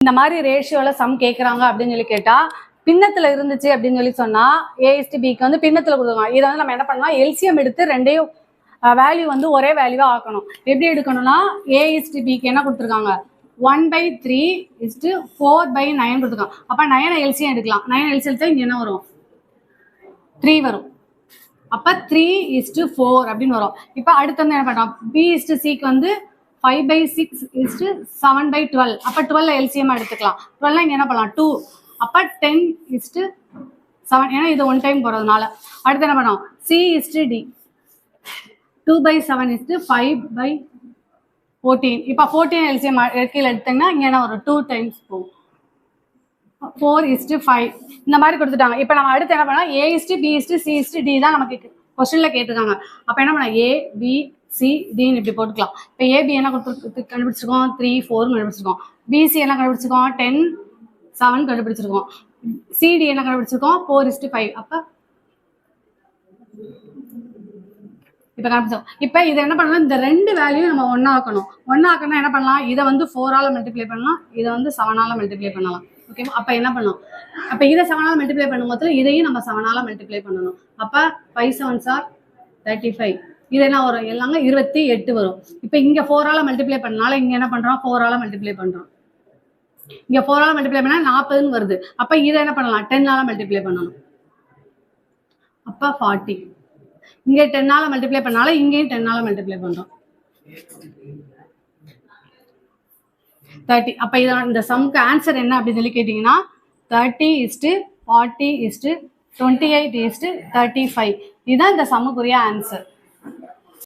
இந்த மாதிரி ரேஷியோல சம் கேட்குறாங்க அப்படின்னு சொல்லி கேட்டா பின்னத்துல இருந்துச்சு அப்படின்னு சொல்லி சொன்னா ஏஎஸ்டிபிக்கு வந்து பின்னத்துல கொடுத்துருவாங்க. இதை வந்து நம்ம என்ன பண்ணலாம், எல்சிஎம் எடுத்து ரெண்டையும் வேல்யூ வந்து ஒரே வேல்யூவா ஆக்கணும். எப்படி எடுக்கணும்னா ஏஎஸ்டிபிக்கு என்ன கொடுத்துருக்காங்க, 1/3:4/9 கொடுத்துருக்காங்க. அப்ப 9 எல்சிஎம் எடுக்கலாம். 9 எல்சிஎம் எடுத்தா இங்க என்ன வரும், 3 வரும். அப்ப 3:4 அப்படின்னு வரும். இப்ப அடுத்து வந்து என்ன பண்றோம், B/Cக்கு வந்து 5/6:7/12. அப்ப 12 எல்சிஎம் எடுத்துக்கலாம். 12 இங்க என்ன பண்ணலாம், 2. அப்ப 10:7, ஏன்னா இது 1 டைம் போறதுனால. அடுத்து என்ன பண்ணோம், C/D 2/7:5/14. இப்ப 14 எல்சிஎம் கீழே எடுத்தீங்கன்னா இங்க என்ன வரும், 2 டைம்ஸ் போகும். 4:5 இந்த மாதிரி கொடுத்துட்டாங்க. இப்ப நம்ம அடுத்து என்ன பண்ணலாம், A/B/C/D தான் நமக்கு கொஸ்டின்ல கேட்டிருக்காங்க. அப்ப என்ன பண்ணலாம், A/B/C/D இப்படி போட்டுக்கலாம். இப்ப AB என்ன கொடுத்து கண்டுபிடிச்சிருக்கோம், 3 4 கண்டுபிடிச்சிருக்கோம். BC என்ன கண்டுபிடிச்சிருக்கோம், 10 7 கண்டுபிடிச்சிருக்கோம். CD என்ன கண்டுபிடிச்சிருக்கோம், 4:5. அப்ப இப்ப கண்டுபிடிச்சோம். இப்ப இதை என்ன பண்ணலாம், இந்த ரெண்டு வேல்யூ நம்ம ஒன்னா ஆக்கணும். ஒன்னா ஆக்கணும் என்ன பண்ணலாம், இதை வந்து 4ஆல மல்டிப்ளை பண்ணலாம், இதை வந்து 7ஆல மல்டிப்ளை பண்ணலாம். ஓகேவா. அப்ப என்ன பண்ணணும், அப்ப இதை 7ஆல மல்டிப்ளை பண்ணும் போது இதையும் நம்ம 7ஆல மல்டிப்ளை பண்ணணும். அப்ப 5 7s are 35. இது என்ன வரும், எல்லாங்க 28 வரும். இப்ப இங்க 4ஆல மல்டிப்ளை பண்ணனால இங்க என்ன பண்றோம், 4ஆல மல்டிப்ளை பண்றோம். இங்க 4ஆல மல்டிப்ளை பண்ணா 40 வருது. அப்ப இதை என்ன பண்ணலாம், 10ஆல மல்டிப்ளை பண்ணணும். அப்ப 40. இங்க 10ஆல மல்டிப்ளை பண்ணால இங்கேயும் 10ஆல மல்டிப்ளை பண்றோம், 30. அப்ப இதான் இந்த சம்க்கு ஆன்சர் என்ன அப்படின்னு சொல்லி கேட்டீங்கன்னா 30:40:28:35. இதுதான் இந்த சம்முக்குரிய ஆன்சர்.